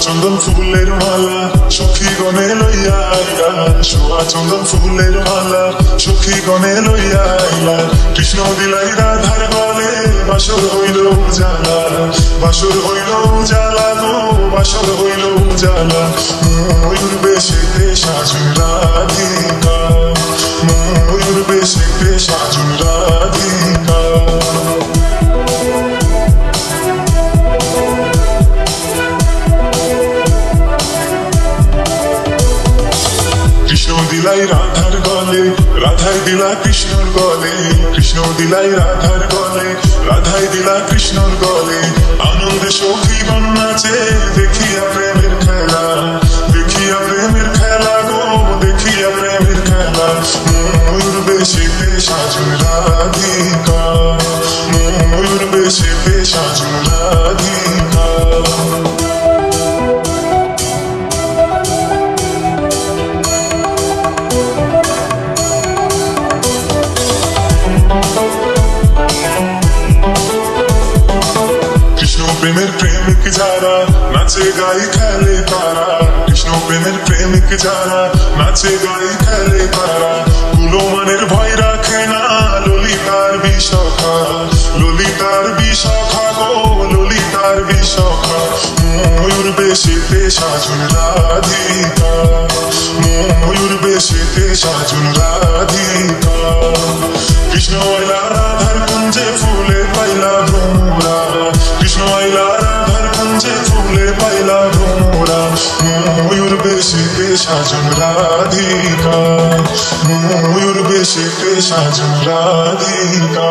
চন্দন ফুলের মালা সখী গনে লইয়া আইলা, সোয়া চন্দন ফুলের মালা সখী গনে লইয়া আইলা। কৃষ্ণ দিলাই রাধার গলে বাসর হইল উজালা, বাসর হইল উজালা গো, বাসর হইল উজালা। ময়ূর বেশেতে সাজুন রাধিকা, ময়ূর বেশেতে সাজুন রাধিকা। কৃষ্ণ দিলাই রাধার গলে, রাধাই দিলা কৃষ্ণর গলে, কৃষ্ণ দিলাই রাধার গলে, রাধাই দিলা কৃষ্ণর গলে। আনন্দে সখীগণ নাচে দেখিয়া প্রেমের খেলা, দেখিয়া প্রেমের খেলা গো, দেখিয়া প্রেমের খেলা। ময়ূর বেশেতে সাজুন রাধিকা, ময়ূর বেশেতে সাজুন রাধিকা। প্রেমের প্রেমিক যারা নাচে গাই খেলে তারা, কৃষ্ণ প্রেমের প্রেমিক যারা নাচে গাই খেলে তারা। কুলমানের ভয় রাখে না ললিতার বিশাখা, ললিতার বিশাখা গো, ললিতার বিশাখা। ময়ূর বেশেতে সাজুন রাধিকা, ময়ূর বেশেতে সাজুন রাধিকা। কৃষ্ণ আইলা রাধার কুঞ্জে ফুলে পাইলা ভ্রমরা, কৃষ্ণ আইলা রাধার কুঞ্জে ফুলে পাইলা ভ্রমরা। ময়ূর বেশেতে সাজুন রাধিকা, ময়ূর বেশেতে সাজুন রাধিকা।